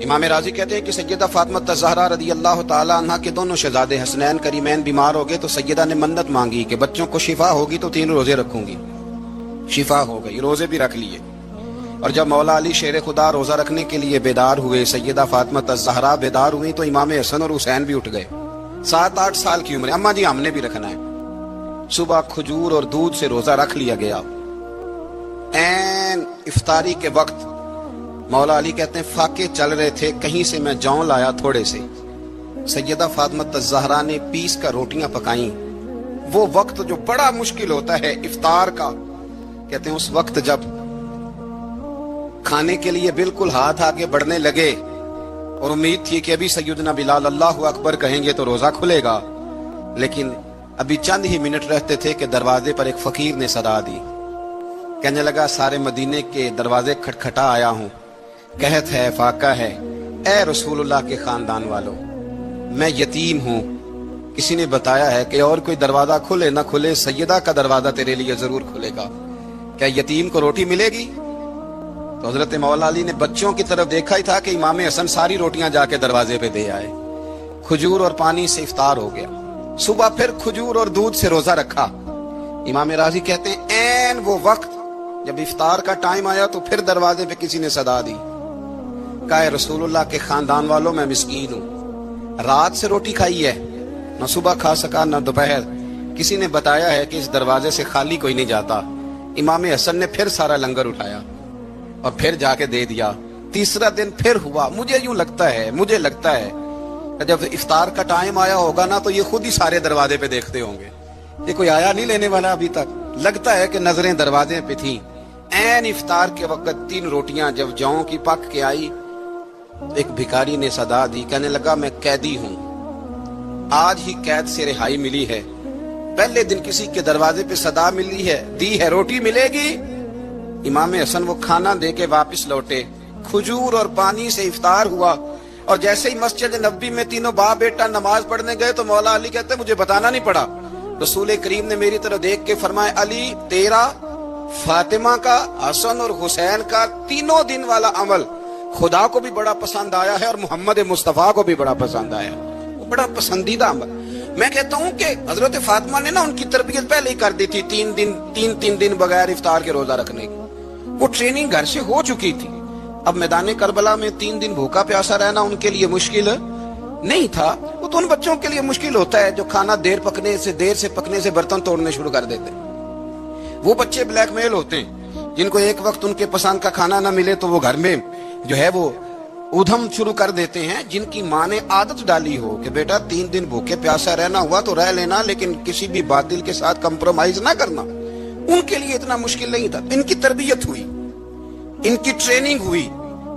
امام راضی کہتے ہیں کہ سیدہ فاطمہ الزہرا رضی اللہ تعالی عنہ کے دونوں شہزادے حسنین کریمین بیمار ہو گئے تو سیدہ نے منت مانگی کہ بچوں کو شفا ہوگی تو 3 روزے رکھوں گی. شفا ہو گئی، روزے بھی رکھ لیے. اور جب مولا علی شیر خدا روزہ رکھنے کے لیے بیدار ہوئے، سیدہ فاطمہ الزہرا بیدار ہوئی تو امام حسن اور حسین بھی اٹھ گئے. 7-8 سال کی عمر. اماں جی ہم نے بھی رکھنا ہے. صبح کھجور اور دودھ سے روزہ رکھ لیا گیا. این افطاری کے وقت مولا علی کہتے ہیں فاقے چل رہے تھے، کہیں سے میں جون لایا تھوڑے سے. سیدہ فاطمہ الزہرا نے پیس کر روٹیاں پکائیں. وہ وقت جو بڑا مشکل ہوتا ہے افطار کا، کہتے ہیں اس وقت جب کھانے کے لیے بالکل ہاتھ آگے بڑھنے لگے اور امید تھی کہ ابھی سیدنا بلال اللہ اکبر کہیں گے تو روزہ کھلے گا، لیکن ابھی چند ہی منٹ رہتے تھے کہ دروازے پر ایک فقیر نے صدا دی. کہنے لگا سارے مدینے کے دروازے کھٹکھٹا آیا ہوں، قحط ہے، فاقہ ہے، اے رسول اللہ کے خاندان والوں، میں یتیم ہوں. کسی نے بتایا ہے کہ اور کوئی دروازہ کھلے نہ کھلے سیدہ کا دروازہ تیرے لیے ضرور کھلے گا. کیا یتیم کو روٹی ملے گی؟ تو حضرت مولا علی نے بچوں کی طرف دیکھا ہی تھا کہ امام حسن ساری روٹیاں جا کے دروازے پہ دے آئے. کھجور اور پانی سے افطار ہو گیا. صبح پھر کھجور اور دودھ سے روزہ رکھا. امام راضی کہتے ہیں این وہ وقت جب افطار کا ٹائم آیا تو پھر دروازے پہ کسی نے صدا دی. کہا اے رسول اللہ کے خاندان والوں، میں مسکین ہوں، رات سے روٹی کھائی ہے، نہ صبح کھا سکا نہ دوپہر. کسی نے بتایا ہے کہ اس دروازے سے خالی کوئی نہیں جاتا. امام حسن نے پھر سارا لنگر اٹھایا اور پھر جا کے دے دیا. تیسرا دن پھر ہوا. مجھے یوں لگتا ہے جب افطار کا ٹائم آیا ہوگا نا تو یہ خود ہی سارے دروازے پہ دیکھتے ہوں گے کہ کوئی آیا نہیں لینے والا ابھی تک. لگتا ہے کہ نظریں دروازے پہ تھیں. این افطار کے وقت 3 روٹیاں جب جوں کی پک کے آئی، ایک بھکاری نے صدا دی. کہنے لگا میں قیدی ہوں، آج ہی قید سے رہائی ملی ہے، پہلے دن کسی کے دروازے پہ صدا دی ہے روٹی ملے گی. امام حسن وہ کھانا دے کے واپس لوٹے. کھجور اور پانی سے افطار ہوا اور جیسے ہی مسجد نبوی میں تینوں باپ بیٹا نماز پڑھنے گئے تو مولا علی کہتے مجھے بتانا نہیں پڑا. رسول کریم نے میری طرف دیکھ کے فرمایا علی تیرا، فاطمہ کا، حسن اور حسین کا 3 دن والا عمل خدا کو بھی بڑا پسند آیا ہے اور محمد مصطفیٰ کو بھی بڑا پسند آیا. وہ بڑا پسندیدہ عمل. میں کہتا ہوں کہ حضرت فاطمہ نے نا ان کی تربیت پہلے ہی کر دی تھی. 3 دن بغیر افطار کے روزہ رکھنے کی وہ ٹریننگ گھر سے ہو چکی تھی. اب میدان کربلا میں 3 دن بھوکا پیاسا رہنا ان کے لیے مشکل نہیں تھا. وہ تو ان بچوں کے لیے مشکل ہوتا ہے جو کھانا دیر سے پکنے سے برتن توڑنے شروع کر دیتے. وہ بچے بلیک میل ہوتے ہیں جن کو ایک وقت ان کے پسند کا کھانا نہ ملے تو وہ گھر میں جو ہے وہ ادھم شروع کر دیتے ہیں. جن کی ماں نے عادت ڈالی ہو کہ بیٹا 3 دن بھوکے پیاسا رہنا ہوا تو رہ لینا لیکن کسی بھی باطل کے ساتھ کمپرومائز نہ کرنا، ان کے لیے اتنا مشکل نہیں تھا. ان کی تربیت ہوئی، ان کی ٹریننگ ہوئی،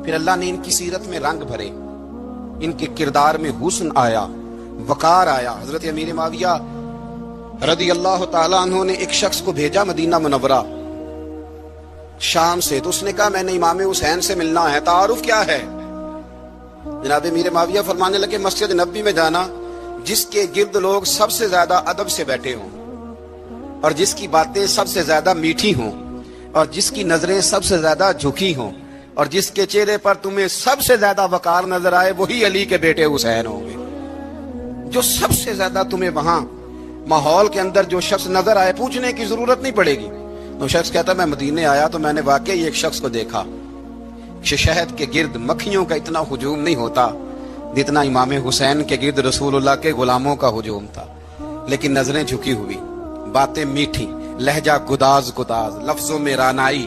پھر اللہ نے ان کی سیرت میں رنگ بھرے، ان کے کردار میں حسن آیا، وقار آیا. حضرت امیر معاویہ رضی اللہ تعالیٰ عنہ نے ایک شخص کو بھیجا مدینہ منورہ شام سے. تو اس نے کہا میں نے امام حسین سے ملنا ہے، تعارف کیا ہے؟ جناب امیر معاویہ فرمانے لگے مسجد نبوی میں جانا جس کے گرد لوگ سب سے زیادہ ادب سے بیٹھے ہوں اور جس کی باتیں سب سے زیادہ میٹھی ہوں اور جس کی نظریں سب سے زیادہ جھکی ہوں اور جس کے چہرے پر تمہیں سب سے زیادہ وقار نظر آئے وہی علی کے بیٹے حسین ہوں گے. جو سب سے زیادہ تمہیں وہاں ماحول کے اندر جو شخص نظر آئے پوچھنے کی ضرورت نہیں پڑے گی. تو شخص کہتا میں مدینے آیا تو میں نے واقعی ایک شخص کو دیکھا، شہد کے گرد مکھیوں کا اتنا ہجوم نہیں ہوتا جتنا امام حسین کے گرد رسول اللہ کے غلاموں کا ہجوم تھا. لیکن نظریں جھکی ہوئی، باتیں میٹھی، لہجہ گداز، لفظوں میں رانائی.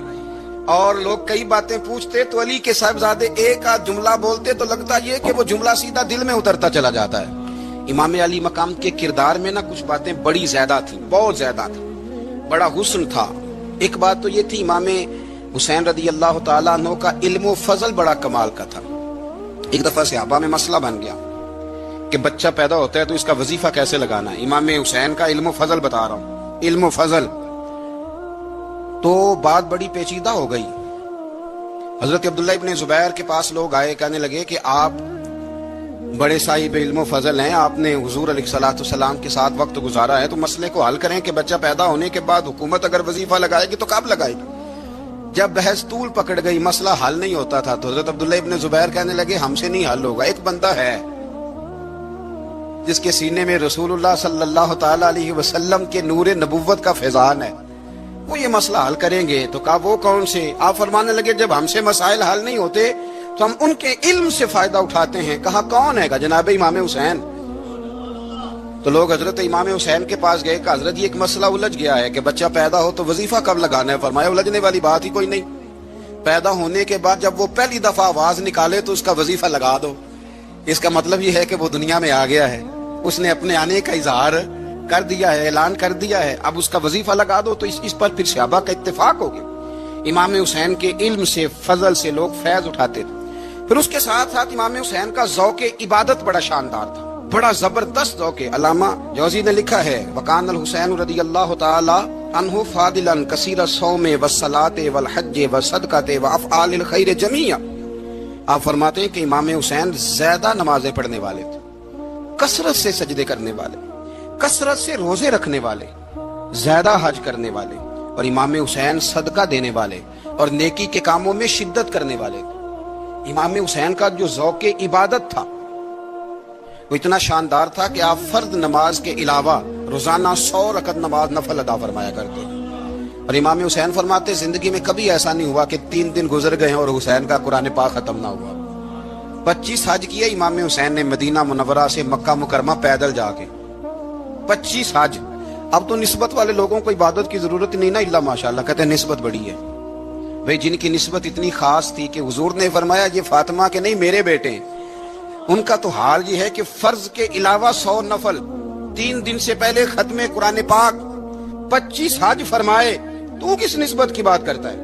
اور لوگ کئی باتیں پوچھتے تو علی کے صاحبزادے ایک آدھ جملہ بولتے تو لگتا یہ کہ وہ جملہ سیدھا دل میں اترتا چلا جاتا ہے. امام علی مقام کے کردار میں نا کچھ باتیں بڑی زیادہ تھیں، بہت زیادہ تھیں، بڑا حسن تھا. ایک بات تو یہ تھی امام حسین رضی اللہ تعالیٰ عنہ کا علم و فضل بڑا کمال کا تھا. ایک دفعہ صحابہ میں مسئلہ بن گیا کہ بچہ پیدا ہوتا ہے تو اس کا وظیفہ کیسے لگانا ہے. امام حسین کا علم و فضل بتا رہا ہوں، علم و فضل. تو بات بڑی پیچیدہ ہو گئی. حضرت عبداللہ ابن زبیر کے پاس لوگ آئے، کہنے لگے کہ آپ بڑے صاحب علم و فضل ہیں، آپ نے حضور علیہ الصلوۃ والسلام کے ساتھ وقت گزارا ہے، تو مسئلے کو حل کریں کہ بچہ پیدا ہونے کے بعد حکومت اگر وظیفہ لگائے گی تو کب لگائے گی. جب بحث طول پکڑ گئی، مسئلہ حل نہیں ہوتا تھا، تو حضرت عبداللہ ابن زبیر کہنے لگے ہم سے نہیں حل ہوگا، ایک بندہ ہے جس کے سینے میں رسول اللہ صلی اللہ تعالی علیہ وسلم کے نور نبوت کا فیضان ہے، وہ یہ مسئلہ حل کریں گے۔ تو کہا وہ کون سے؟ آپ فرمانے لگے جب ہم سے مسائل حل نہیں ہوتے تو ہم ان کے علم سے فائدہ اٹھاتے ہیں۔ کہا کون ہے؟ کہا جناب امام حسین۔ تو لوگ حضرت امام حسین کے پاس گئے کہ حضرت یہ ایک مسئلہ الجھ گیا ہے کہ بچہ پیدا ہو تو وظیفہ کب لگانا ہے؟ فرمایا الجھنے والی بات ہی کوئی نہیں، پیدا ہونے کے بعد جب وہ پہلی دفعہ آواز نکالے تو اس کا وظیفہ لگا دو۔ اس کا مطلب یہ ہے کہ وہ دنیا میں آ گیا ہے، اس نے اپنے آنے کا اظہار کر دیا ہے، اعلان کر دیا ہے، اب اس کا وظیفہ لگا دو۔ تو اس پر پھر صحابہ کا اتفاق ہو گیا۔ امام حسین کے علم سے، فضل سے لوگ فیض اٹھاتے تھے۔ پھر اس کے ساتھ ساتھ امام حسین کا ذوق عبادت بڑا شاندار تھا، بڑا زبردست ذوق۔ علامہ جوزی نے لکھا ہے وکان الحسین رضی اللہ تعالی عنہ فاضلا کثیر الصوم والصلاۃ والحج والصدقۃ وافعال الخیر جميعا۔ آپ فرماتے ہیں کہ امام حسین زیادہ نمازیں پڑھنے والے تھے، کثرت سے سجدے کرنے والے، کثرت سے روزے رکھنے والے، زیادہ حج کرنے والے، اور امام حسین صدقہ دینے والے اور نیکی کے کاموں میں شدت کرنے والے تھے۔ امام حسین کا جو ذوق عبادت تھا وہ اتنا شاندار تھا کہ آپ فرض نماز کے علاوہ روزانہ 100 رکعت نماز نفل ادا فرمایا کرتے ہیں۔ اور امام حسین فرماتے زندگی میں کبھی ایسا نہیں ہوا کہ 3 دن گزر گئے اور حسین کا قرآن پاک ختم نہ ہوا۔ 25 حج کیے امام حسین نے مدینہ منورہ سے مکہ مکرمہ پیدل جا کے، 25 حج۔ اب تو نسبت والے لوگوں کو عبادت کی ضرورت نہیں نا، الا ماشاءاللہ کہتے ہیں نسبت بڑی ہے۔ بھئی جن کی نسبت اتنی خاص تھی کہ حضور نے فرمایا یہ فاطمہ کے نہیں میرے بیٹے ہیں، ان کا تو حال یہ ہے کہ فرض کے علاوہ 100 نفل، 3 دن سے پہلے ختم قرآن پاک، 25 حج فرمائے، تو کس نسبت کی بات کرتا ہے؟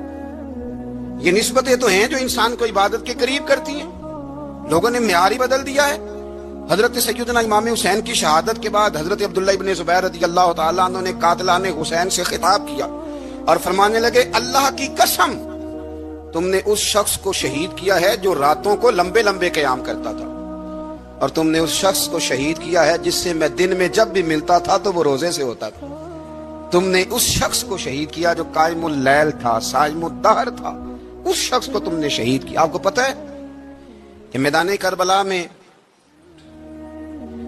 یہ نسبتیں تو ہیں جو انسان کو عبادت کے قریب کرتی ہیں۔ لوگوں نے معیار ہی بدل دیا ہے۔ حضرت سیدنا امام حسین کی شہادت کے بعد حضرت عبداللہ ابن زبیر رضی اللہ تعالیٰ عنہ نے قاتلان حسین سے خطاب کیا اور فرمانے لگے اللہ کی قسم تم نے اس شخص کو شہید کیا ہے جو راتوں کو لمبے لمبے قیام کرتا تھا، اور تم نے اس شخص کو شہید کیا ہے جس سے میں دن میں جب بھی ملتا تھا تو وہ روزے سے ہوتا تھا۔ تم نے اس شخص کو شہید کیا جو قائم اللیل تھا، صائم الدہر تھا، اس شخص کو تم نے شہید کیا۔ آپ کو پتہ ہے کہ میدان کربلا میں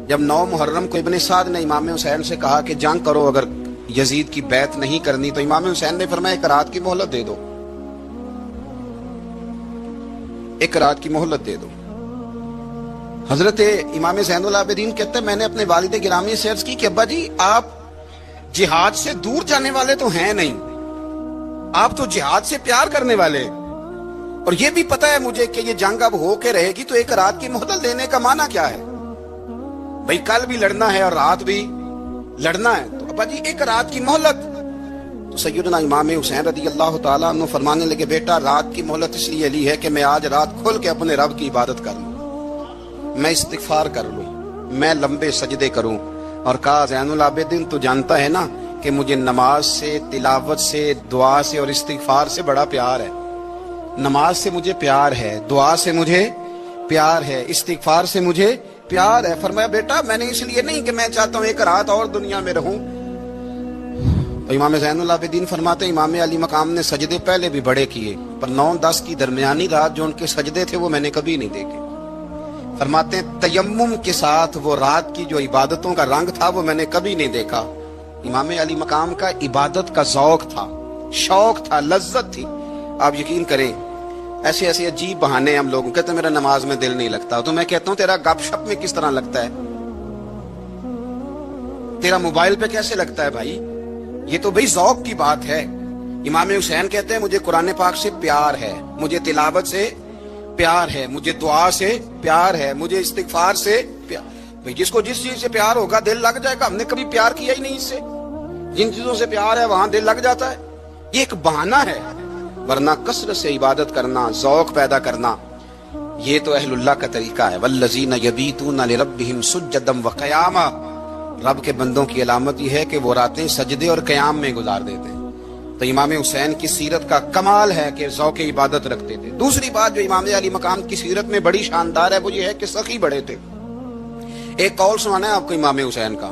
جب 9 محرم کو ابن سعد نے امام حسین سے کہا کہ جنگ کرو اگر یزید کی بیعت نہیں کرنی، تو امام حسین نے فرمایا 1 رات کی مہلت دے دو، 1 رات کی مہلت دے دو۔ حضرت امام زین العابدین کہتے ہیں میں نے اپنے والد گرامی سے عرض کی کہ ابا جی آپ جہاد سے دور جانے والے تو ہیں نہیں، آپ تو جہاد سے پیار کرنے والے، اور یہ بھی پتہ ہے مجھے کہ یہ جنگ اب ہو کے رہے گی، تو 1 رات کی مہلت دینے کا معنی کیا ہے؟ بھئی کل بھی لڑنا ہے اور رات بھی لڑنا ہے، تو ابا جی 1 رات کی مہلت۔ تو سیدنا امام حسین رضی اللہ تعالیٰ عنہ فرمانے لگے بیٹا رات کی مہلت اس لیے لی ہے کہ میں آج رات کھل کے اپنے رب کی عبادت کر لوں، میں استغفار کر لوں، میں لمبے سجدے کروں۔ اور کہا زین العابدین تو جانتا ہے نا کہ مجھے نماز سے، تلاوت سے، دعا سے اور استغفار سے بڑا پیار ہے۔ نماز سے مجھے پیار ہے، دعا سے مجھے پیار ہے، استغفار سے مجھے پیار ہے۔ فرمایا بیٹا میں نے اس لیے نہیں کہ میں چاہتا ہوں 1 رات اور دنیا میں رہوں۔ تو امام زین العابدین فرماتے ہیں امام علی مقام نے سجدے پہلے بھی بڑے کیے، پر 9-10 کی درمیانی رات جو ان کے سجدے تھے وہ میں نے کبھی نہیں دیکھے۔ فرماتے ہیں تیمم کے ساتھ وہ رات کی جو عبادتوں کا رنگ تھا وہ میں نے کبھی نہیں دیکھا۔ امام علی مقام کا عبادت کا ذوق تھا، شوق تھا، لذت تھی۔ آپ یقین کریں ایسے ایسے عجیب بہانے ہم لوگوں کہتے ہیں میرا نماز میں دل نہیں لگتا، تو میں کہتا ہوں تیرا گپ شپ میں کس طرح لگتا ہے، تیرا موبائل پہ کیسے لگتا ہے بھائی؟ یہ تو بھائی ذوق کی بات ہے۔ امام حسین کہتے ہیں مجھے قرآن پاک سے پیار ہے، مجھے تلاوت سے پیار ہے، مجھے دعا سے پیار ہے، مجھے استغفار سے پیار۔ بھائی جس کو جس چیز سے پیار ہوگا دل لگ جائے گا۔ ہم نے کبھی پیار کیا ہی نہیں اس سے، جن چیزوں سے پیار ہے وہاں دل لگ جاتا ہے۔ یہ ایک بہانہ ہے، ورنہ کثرت سے عبادت کرنا، ذوق پیدا کرنا، یہ تو اہل اللہ کا طریقہ ہے۔ والذین یبیتون لربہم سجدا وقیاما، رب کے بندوں کی علامت یہ ہے کہ وہ راتیں سجدے اور قیام میں گزار دیتے ہیں۔ تو امام حسین کی سیرت کا کمال ہے کہ ذوق عبادت رکھتے تھے۔ دوسری بات جو امام علی مقام کی سیرت میں بڑی شاندار ہے وہ یہ ہے کہ سخی بڑے تھے۔ ایک قول سنانا ہے آپ کو امام حسین کا،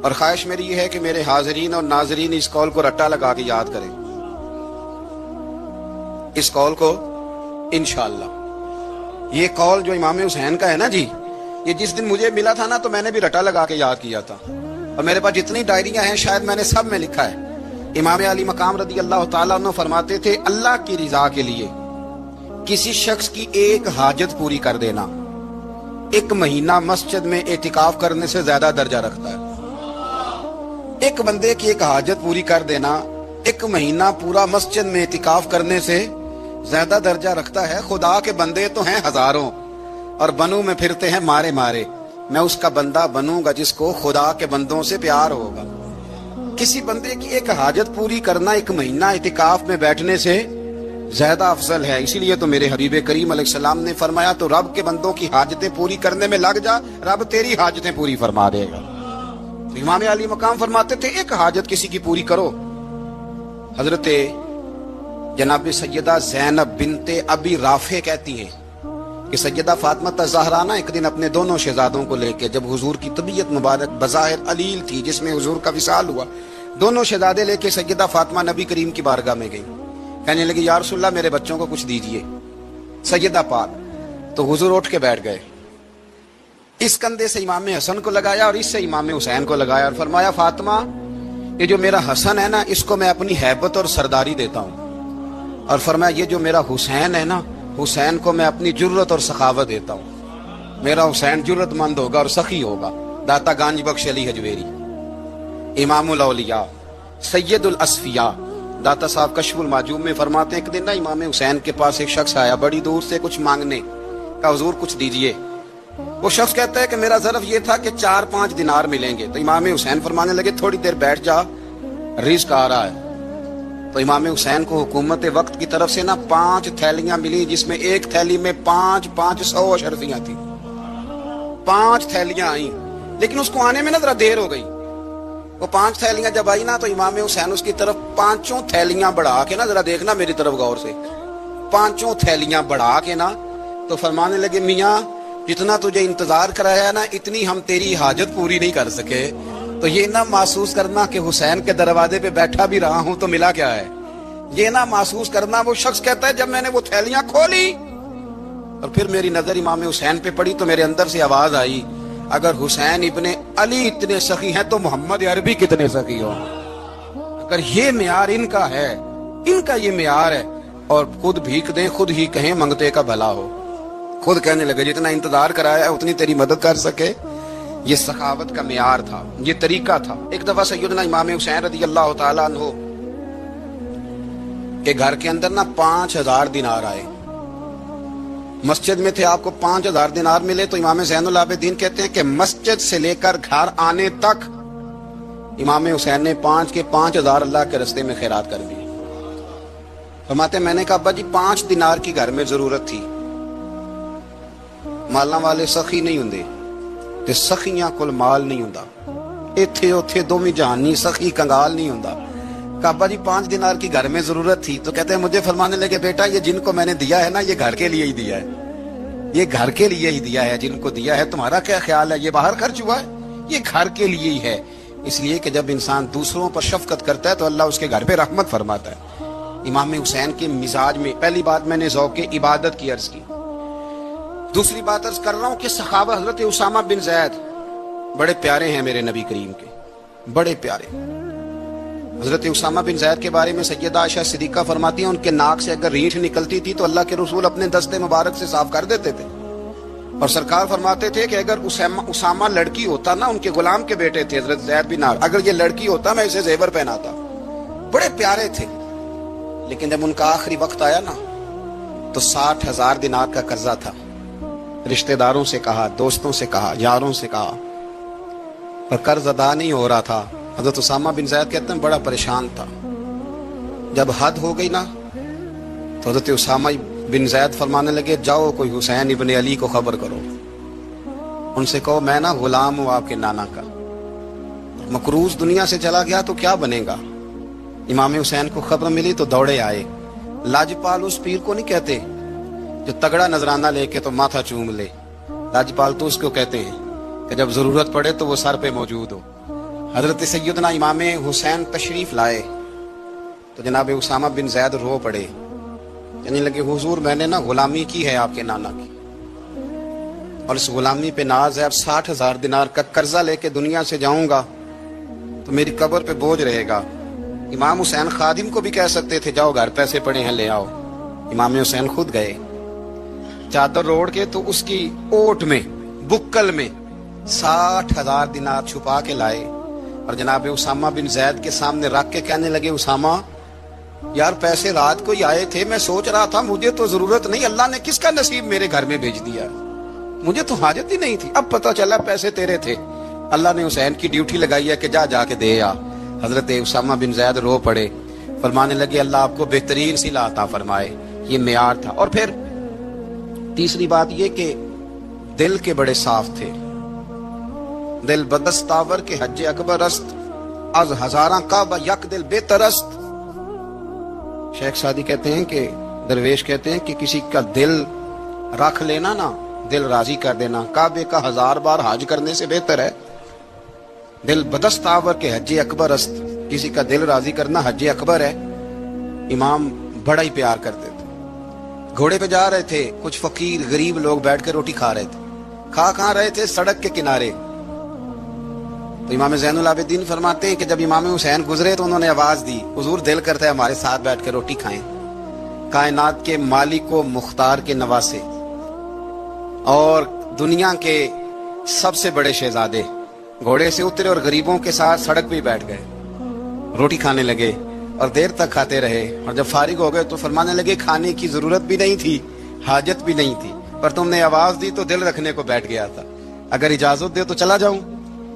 اور خواہش میری یہ ہے کہ میرے حاضرین اور ناظرین اس قول کو رٹا لگا کے یاد کریں۔ اس قول کو انشاءاللہ. یہ قول جو امام حسین کا ہے نا جی، یہ جس دن مجھے ملا تھا نا تو میں نے بھی رٹا لگا کے یاد کیا تھا، اور میرے پاس جتنی ڈائریاں ہیں شاید میں نے سب میں لکھا ہے. امام علی مقام رضی اللہ تعالیٰ عنہ فرماتے تھے اللہ کی رضا کے لیے کسی شخص کی ایک حاجت پوری کر دینا 1 مہینہ مسجد میں اعتکاف کرنے سے زیادہ درجہ رکھتا ہے. ایک بندے کی ایک حاجت پوری کر دینا 1 مہینہ پورا مسجد میں اعتکاف کرنے سے زیادہ درجہ رکھتا ہے. خدا کے بندے تو ہیں ہزاروں اور بنوں میں پھرتے ہیں مارے مارے، میں اس کا بندہ بنوں گا جس کو خدا کے بندوں سے پیار ہوگا. کسی بندے کی ایک حاجت پوری کرنا 1 مہینہ اعتکاف میں بیٹھنے سے زیادہ افضل ہے. اسی لیے تو میرے حبیب کریم علیہ السلام نے فرمایا تو رب کے بندوں کی حاجتیں پوری کرنے میں لگ جا، رب تیری حاجتیں پوری فرما دے گا. امام علی مقام فرماتے تھے ایک حاجت کسی کی پوری کرو. حضرت جناب سیدہ زینب بنت ابی رافع کہتی ہیں کہ سیدہ فاطمہ الزہرا نا ایک دن اپنے دونوں شہزادوں کو لے کے، جب حضور کی طبیعت مبارک بظاہر علیل تھی جس میں حضور کا وصال ہوا، دونوں شہزادے لے کے سیدہ فاطمہ نبی کریم کی بارگاہ میں گئی. کہنے لگی یا رسول اللہ میرے بچوں کو کچھ دیجئے. سیدہ پاک تو حضور اٹھ کے بیٹھ گئے، اس کندھے سے امام حسن کو لگایا اور اس سے امام حسین کو لگایا اور فرمایا فاطمہ یہ جو میرا حسن ہے نا اس کو میں اپنی ہیبت اور سرداری دیتا ہوں، اور فرمایا یہ جو میرا حسین ہے نا حسین کو میں اپنی جرت اور سخاوت دیتا ہوں. میرا حسین جرت مند ہوگا اور سخی ہوگا. داتا گانج بخش علی حجویری امام الاولیاء سید الاصفیاء داتا صاحب کشف المعجوب میں فرماتے ہیں ایک دن نا امام حسین کے پاس ایک شخص آیا بڑی دور سے کچھ مانگنے کا، حضور کچھ دیجئے. وہ شخص کہتا ہے کہ میرا ظرف یہ تھا کہ 4-5 دینار ملیں گے. تو امام حسین فرمانے لگے تھوڑی دیر بیٹھ جا، رزق آ رہا ہے. تو امام حسین کو حکومت وقت کی طرف سے نا 5 تھیلیاں ملی جس میں ایک تھیلی میں 500 اشرفیاں تھیں. 5 تھیلیاں آئیں لیکن اس کو آنے میں نا ذرا دیر ہو گئی. وہ 5 تھیلیاں جب آئی نا تو امام حسین اس کی طرف 5 تھیلیاں بڑھا کے نا، ذرا دیکھنا میری طرف غور سے، 5 تھیلیاں بڑھا کے نا تو فرمانے لگے میاں جتنا تجھے انتظار کرایا ہے نا اتنی ہم تیری حاجت پوری نہیں کر سکے. تو یہ نہ محسوس کرنا کہ حسین کے دروازے پہ بیٹھا بھی رہا ہوں تو ملا کیا ہے. یہ نہ محسوس کرنا. وہ شخص کہتا ہے جب میں نے وہ تھیلیاں کھولی اور پھر میری نظر امام حسین پہ پڑی تو میرے اندر سے آواز آئی اگر حسین ابن علی اتنے سخی ہیں تو محمد عربی کتنے سخی ہوں. اگر یہ معیار ان کا ہے، ان کا یہ معیار ہے، اور خود بھیک دیں خود ہی کہیں منگتے کا بھلا ہو. خود کہنے لگے جتنا انتظار کرایا ہے اتنی تیری مدد کر سکے. یہ سخاوت کا معیار تھا، یہ طریقہ تھا. ایک دفعہ سیدنا امام حسین رضی اللہ تعالیٰ عنہ کے گھر کے اندر نا 5000 دینار آئے. مسجد میں تھے، آپ کو 5000 دینار ملے تو امام زین العابدین کہتے ہیں کہ مسجد سے لے کر گھر آنے تک امام حسین نے 5000 اللہ کے رستے میں خیرات کر دی. فرماتے میں نے کہا ابا جی 5 دینار کی گھر میں ضرورت تھی، مالاں والے سخی نہیں ہوندے تے سخیاں کول مال نہیں ہوندا. ایتھے اوتھے دوویں جہان نہیں، سخی کنگال نہیں ہوندا. کہا ابا جی 5 دینار کی گھر میں ضرورت تھی. تو کہتے ہیں مجھے فرمانے لگے بیٹا یہ جن کو میں نے دیا ہے نا یہ گھر کے لیے ہی دیا ہے، یہ گھر کے لیے ہی دیا ہے. جن کو دیا ہے تمہارا کیا خیال ہے یہ باہر خرچ ہوا ہے؟ یہ گھر کے لیے ہی ہے. اس لیے کہ جب انسان دوسروں پر شفقت کرتا ہے تو اللہ اس کے گھر پہ رحمت فرماتا ہے. امام حسین کے مزاج میں پہلی بات میں نے ذوق عبادت کی عرض کی. دوسری بات عرض کر رہا ہوں کہ صحابہ حضرت اسامہ بن زید بڑے پیارے ہیں میرے نبی کریم کے، بڑے پیارے. حضرت اسامہ بن زید کے بارے میں سیدہ عائشہ صدیقہ فرماتی ہیں ان کے ناک سے اگر ریٹھ نکلتی تھی تو اللہ کے رسول اپنے دستے مبارک سے صاف کر دیتے تھے. اور سرکار فرماتے تھے کہ اگر اسامہ لڑکی ہوتا نا، ان کے غلام کے بیٹے تھے حضرت زید بن عامر، اگر یہ لڑکی ہوتا میں اسے زیور پہناتا. بڑے پیارے تھے. لیکن جب ان کا آخری وقت آیا نا تو 60,000 دینار کا قرضہ تھا. رشتہ داروں سے کہا، دوستوں سے کہا، یاروں سے کہا، پر قرض ادا نہیں ہو رہا تھا. حضرت اسامہ بن زید کہتے ہیں بڑا پریشان تھا. جب حد ہو گئی نا تو حضرت اسامہ بن زید فرمانے لگے جاؤ کوئی حسین ابن علی کو خبر کرو، ان سے کہو میں نا غلام ہوں آپ کے نانا کا، مقروض دنیا سے چلا گیا تو کیا بنے گا. امام حسین کو خبر ملی تو دوڑے آئے. لاجپال اس پیر کو نہیں کہتے جو تگڑا نذرانہ لے کے تو ماتھا چوم لے. لاجپال تو اس کو کہتے ہیں کہ جب ضرورت پڑے تو وہ سر پہ موجود ہو. حضرت سیدنا امام حسین تشریف لائے تو جناب اسامہ بن زید رو پڑے. کہنے لگے حضور میں نے نا غلامی کی ہے آپ کے نانا کی، اور اس غلامی پہ ناز ہے، اب 60,000 دینار کا قرضہ لے کے دنیا سے جاؤں گا تو میری قبر پہ بوجھ رہے گا۔ امام حسین خادم کو بھی کہہ سکتے تھے جاؤ گھر پیسے پڑے ہیں لے آؤ، امام حسین خود گئے، چادر روڑ کے تو اس کی اوٹ میں بکل میں 60,000 دینار چھپا کے لائے، اور جناب اسامہ بن زید کے سامنے رکھ کے کہنے لگے اسامہ یار پیسے رات کو ہی آئے تھے، میں سوچ رہا تھا مجھے تو ضرورت نہیں، اللہ نے کس کا نصیب میرے گھر میں بھیج دیا، مجھے تو حاجت ہی نہیں تھی، اب پتہ چلا پیسے تیرے تھے، اللہ نے حسین کی ڈیوٹی لگائی ہے کہ جا کے دے آ۔ حضرت اسامہ بن زید رو پڑے، فرمانے لگے اللہ آپ کو بہترین صلہ عطا فرمائے، یہ معیار تھا۔ اور پھر تیسری بات یہ کہ دل کے بڑے صاف تھے، دل بدستاور کے حج اکبر است، از ہزاراں کعبہ یک دل بہتر است۔ شیخ سعدی کہتے ہیں کہ درویش کہتے ہیں کہ کسی کا دل رکھ لینا نا، دل راضی کر دینا کعبے کا 1000 بار حج کرنے سے بہتر ہے۔ دل بدستاور کے حج اکبر است، کسی کا دل راضی کرنا حج اکبر ہے۔ امام بڑا ہی پیار کرتے تھے، گھوڑے پہ جا رہے تھے، کچھ فقیر غریب لوگ بیٹھ کے روٹی کھا رہے تھے، کھا رہے تھے سڑک کے کنارے، تو امام زین العابدین فرماتے ہیں کہ جب امام حسین گزرے تو انہوں نے آواز دی حضور دل کرتا ہے ہمارے ساتھ بیٹھ کے روٹی کھائیں۔ کائنات کے مالک و مختار کے نواسے اور دنیا کے سب سے بڑے شہزادے گھوڑے سے اترے اور غریبوں کے ساتھ سڑک پہ ہی بیٹھ گئے، روٹی کھانے لگے اور دیر تک کھاتے رہے، اور جب فارغ ہو گئے تو فرمانے لگے کھانے کی ضرورت بھی نہیں تھی، حاجت بھی نہیں تھی، پر تم نے آواز دی تو دل رکھنے کو بیٹھ گیا تھا، اگر اجازت دے تو چلا جاؤں۔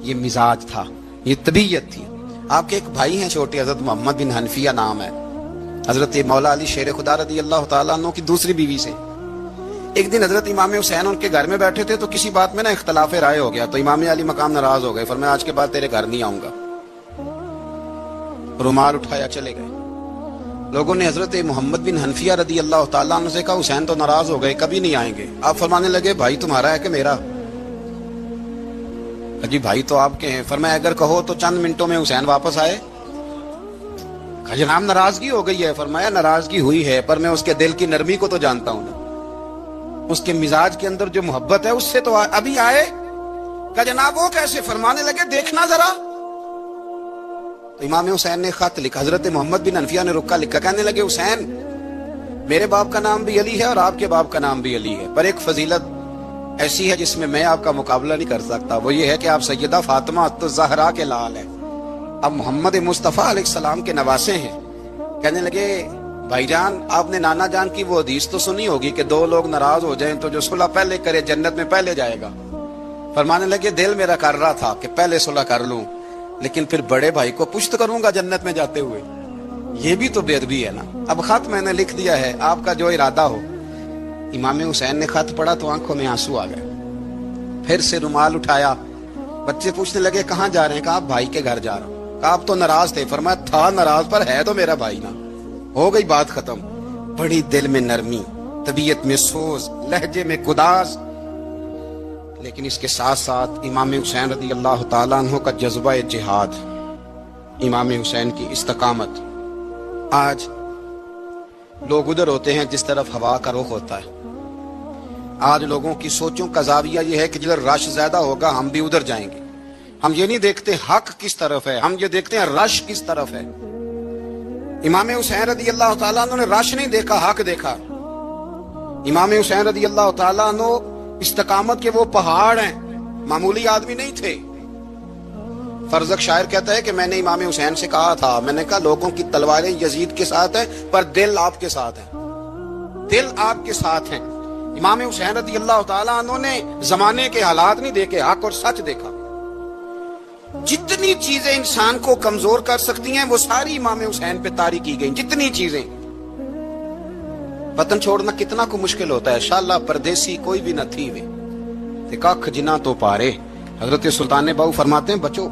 یہ مزاج تھا، یہ طبیعت تھی۔ آپ کے ایک بھائی ہیں چھوٹے، حضرت محمد بن حنفیہ نام ہے، حضرت مولا علی شیر خدا رضی اللہ تعالیٰ عنہ کی دوسری بیوی سے۔ ایک دن حضرت امام حسین ان کے گھر میں بیٹھے تھے تو کسی بات میں نا اختلاف رائے ہو گیا، تو امام علی مقام ناراض ہو گئے، فرمایا آج کے بعد تیرے گھر نہیں آؤں گا، رومال اٹھایا چلے گئے۔ لوگوں نے حضرت محمد بن حنفیہ رضی اللہ تعالیٰ عنہ سے کہا حسین تو ناراض ہو گئے، کبھی نہیں آئیں گے۔ آپ فرمانے لگے بھائی تمہارا ہے کہ میرا؟ جی بھائی تو آپ کے ہیں۔ فرمایا اگر کہو تو چند منٹوں میں حسین واپس آئے؟ جناب ناراضگی ہو گئی ہے۔ فرمایا ناراضگی ہوئی ہے پر میں اس کے دل کی نرمی کو تو جانتا ہوں نا، اس کے مزاج کے اندر جو محبت ہے اس سے تو ابھی آئے۔ کہ جناب وہ کیسے؟ فرمانے لگے دیکھنا ذرا۔ تو امام حسین نے خط لکھا، حضرت محمد بن حنفیہ نے رکا لکھا، کہنے لگے حسین میرے باپ کا نام بھی علی ہے اور آپ کے باپ کا نام بھی علی ہے، پر ایک فضیلت ایسی ہے جس میں میں آپ کا مقابلہ نہیں کر سکتا، وہ یہ ہے کہ آپ سیدہ فاطمہ الزہرا کے لال ہیں، اب محمد مصطفیٰ علیہ السلام کے نواسے ہیں۔ کہنے لگے بھائی جان آپ نے نانا جان کی وہ حدیث تو سنی ہوگی کہ دو لوگ ناراض ہو جائیں تو جو صلح پہلے کرے جنت میں پہلے جائے گا۔ فرمانے لگے دل میرا کر رہا تھا کہ پہلے صلح کر لوں، لیکن پھر بڑے بھائی کو پشت کروں گا جنت میں جاتے ہوئے، یہ بھی تو بے ادبی ہے نا۔ اب خط میں نے لکھ دیا ہے، آپ کا جو ارادہ ہو۔ امام حسین نے خط پڑھا تو آنکھوں میں آنسو آ گئے، پھر سے رومال اٹھایا۔ بچے پوچھنے لگے کہاں جا رہے ہیں؟ کہا آپ بھائی کے گھر جا رہا ہوں۔ کہا آپ تو ناراض تھے؟ فرمایا تھا ناراض پر ہے تو میرا بھائی نا، ہو گئی بات ختم۔ بڑی دل میں نرمی، طبیعت میں سوز، لہجے میں گداز، لیکن اس کے ساتھ ساتھ امام حسین رضی اللہ تعالیٰ عنہ کا جذبہ جہاد، امام حسین کی استقامت۔ آج لوگ ادھر ہوتے ہیں جس طرف ہوا کا رخ ہوتا ہے، آج لوگوں کی سوچوں کا زاویہ یہ ہے کہ جدھر رش زیادہ ہوگا ہم بھی ادھر جائیں گے۔ ہم یہ نہیں دیکھتے حق کس طرف ہے، ہم یہ دیکھتے ہیں رش کس طرف ہے۔ امام حسین رضی اللہ تعالیٰ عنہ نے رش نہیں دیکھا، حق دیکھا۔ امام حسین رضی اللہ تعالیٰ عنہ استقامت کے وہ پہاڑ ہیں، معمولی آدمی نہیں تھے۔ فرزق شاعر کہتا ہے کہ میں نے امام حسین سے کہا تھا، میں نے کہا لوگوں کی تلواریں یزید کے ساتھ ہیں پر دل آپ کے ساتھ ہیں، دل آپ کے ساتھ ہیں۔ امام حسین رضی اللہ تعالیٰ عنہ نے زمانے کے حالات نہیں دیکھے، حق اور سچ دیکھا۔ جتنی چیزیں انسان کو کمزور کر سکتی ہیں وہ ساری امام حسین پہ طاری کی گئیں، جتنی چیزیں۔ وطن چھوڑنا کتنا کو مشکل ہوتا ہے، انشاءاللہ پردیسی کوئی بھی نہ تھی وے تے ککھ جنہ تو پارے۔ حضرت سلطان باؤ فرماتے ہیں بچو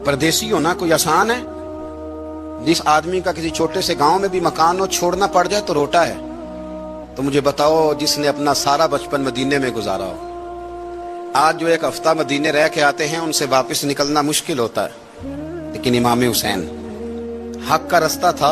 پردیسی ہونا کوئی آسان ہے؟ جس آدمی کا کسی چھوٹے سے گاؤں میں بھی مکان ہو چھوڑنا پڑ جائے تو روٹا ہے، تو مجھے بتاؤ جس نے اپنا سارا بچپن مدینے میں گزارا ہو۔ آج جو ایک ہفتہ مدینے رہ کے آتے ہیں ان سے واپس نکلنا مشکل ہوتا ہے، لیکن امام حسین حق کا رستہ تھا،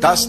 10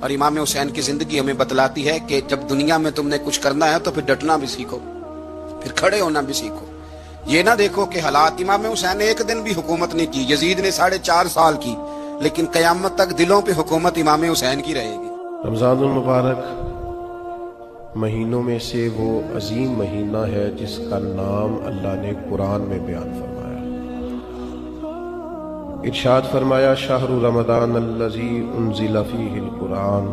اور امام حسین کی زندگی ہمیں بتلاتی ہے کہ جب دنیا میں تم نے کچھ کرنا ہے تو پھر ڈٹنا بھی سیکھو، پھر کھڑے ہونا بھی سیکھو. یہ نہ دیکھو کہ حالات. امام حسین نے ایک دن بھی حکومت نہیں کی، یزید نے 4.5 سال کی، لیکن قیامت تک دلوں پہ حکومت امام حسین کی رہے گی. رمضان المبارک مہینوں میں سے وہ عظیم مہینہ ہے جس کا نام اللہ نے قرآن میں بیان فرمایا. ارشاد فرمایا شہر رمضان الذی انزل فیہ القرآن،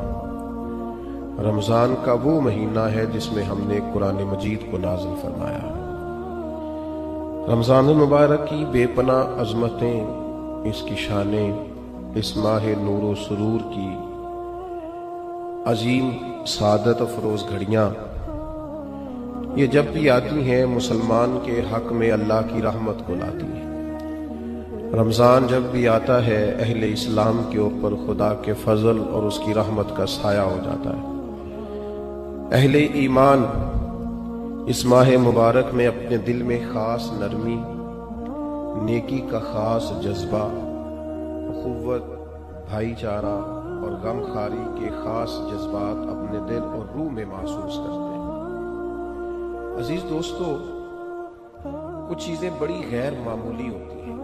رمضان کا وہ مہینہ ہے جس میں ہم نے قرآن مجید کو نازل فرمایا. رمضان المبارک کی بے پناہ عظمتیں، اس کی شانیں، اس ماہ نور و سرور کی عظیم سعادت افروز گھڑیاں، یہ جب بھی آتی ہیں مسلمان کے حق میں اللہ کی رحمت کو لاتی ہیں. رمضان جب بھی آتا ہے اہل اسلام کے اوپر خدا کے فضل اور اس کی رحمت کا سایہ ہو جاتا ہے. اہل ایمان اس ماہ مبارک میں اپنے دل میں خاص نرمی، نیکی کا خاص جذبہ، اخوت، بھائی چارہ اور غم خاری کے خاص جذبات اپنے دل اور روح میں محسوس کرتے ہیں. عزیز دوستو، کچھ چیزیں بڑی غیر معمولی ہوتی ہیں،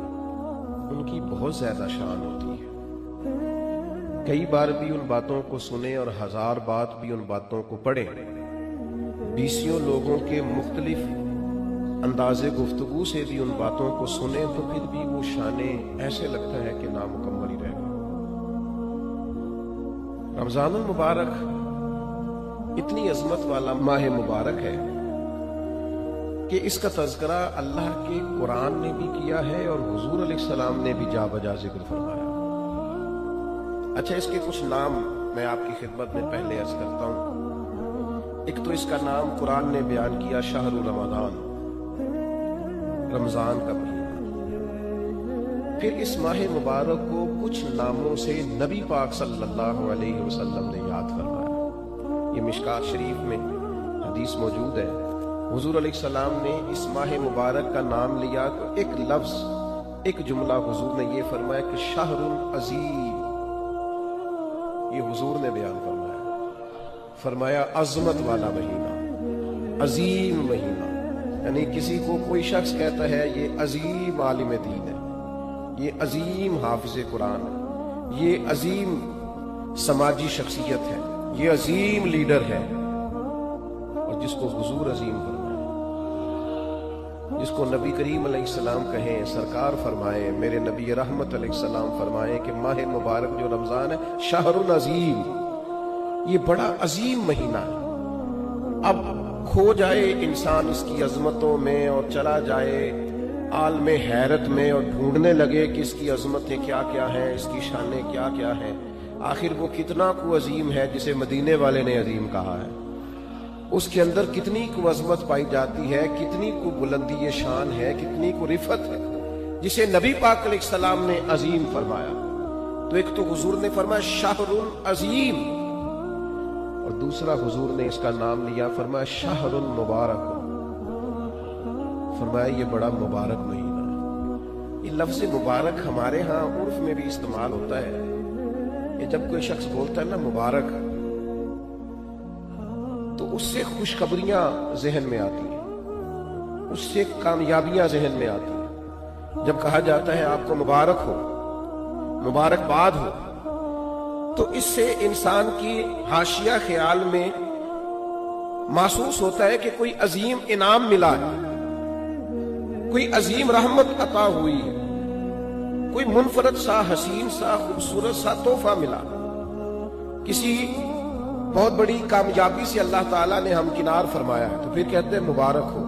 ان کی بہت زیادہ شان ہوتی ہے. کئی بار بھی ان باتوں کو سنیں اور 1000 بات بھی ان باتوں کو پڑھیں، 20 لوگوں کے مختلف انداز گفتگو سے بھی ان باتوں کو سنیں تو پھر بھی وہ شانیں ایسے لگتا ہے کہ نامکمل ہی رہ گئی. رمضان المبارک اتنی عظمت والا ماہ مبارک ہے کہ اس کا تذکرہ اللہ کے قرآن نے بھی کیا ہے اور حضور علیہ السلام نے بھی جا بجا ذکر فرمایا. اچھا، اس کے کچھ نام میں آپ کی خدمت میں پہلے عرض کرتا ہوں. ایک تو اس کا نام قرآن نے بیان کیا شہر رمضان، رمضان کا مہینہ. پھر اس ماہ مبارک کو کچھ ناموں سے نبی پاک صلی اللہ علیہ وسلم نے یاد فرمایا. یہ مشکات شریف میں حدیث موجود ہے. حضور علیہ السلام نے اس ماہ مبارک کا نام لیا تو ایک لفظ، ایک جملہ حضور نے یہ فرمایا کہ شہر عظیم. یہ حضور نے بیان فرمایا عظمت والا مہینہ، عظیم مہینہ. یعنی کسی کو کوئی شخص کہتا ہے یہ عظیم عالم دین ہے، یہ عظیم حافظ قرآن ہے، یہ عظیم سماجی شخصیت ہے، یہ عظیم لیڈر ہے. اور جس کو حضور عظیم فرمائے، جس کو نبی کریم علیہ السلام کہیں، سرکار فرمائے، میرے نبی رحمت علیہ السلام فرمائے کہ ماہ مبارک جو رمضان ہے شہر عظیم، یہ بڑا عظیم مہینہ ہے. اب کھو جائے انسان اس کی عظمتوں میں اور چلا جائے عالم حیرت میں اور ڈھونڈنے لگے کہ اس کی عظمتیں کیا کیا ہیں، اس کی شانیں کیا کیا ہیں. آخر وہ کتنا کو عظیم ہے جسے مدینے والے نے عظیم کہا ہے، اس کے اندر کتنی کو عظمت پائی جاتی ہے، کتنی کو بلندی شان ہے، کتنی کو رفت ہے جسے نبی پاک علیہ السلام نے عظیم فرمایا. تو ایک تو حضور نے فرمایا شہر عظیم، اور دوسرا حضور نے اس کا نام لیا، فرمایا شہر مبارک، فرمایا یہ بڑا مبارک مہینہ ہے. یہ لفظ مبارک ہمارے ہاں عرف میں بھی استعمال ہوتا ہے. یہ جب کوئی شخص بولتا ہے نا مبارک، تو اس سے خوشخبریاں ذہن میں آتی ہیں، اس سے کامیابیاں ذہن میں آتی ہیں. جب کہا جاتا ہے آپ کو مبارک ہو، مبارکباد ہو، تو اس سے انسان کی حاشیہ خیال میں محسوس ہوتا ہے کہ کوئی عظیم انعام ملا ہے، کوئی عظیم رحمت عطا ہوئی ہے، کوئی منفرد سا حسین سا خوبصورت سا تحفہ ملا، کسی بہت بڑی کامیابی سے اللہ تعالیٰ نے ہمکنار فرمایا ہے. تو پھر کہتے ہیں مبارک ہو.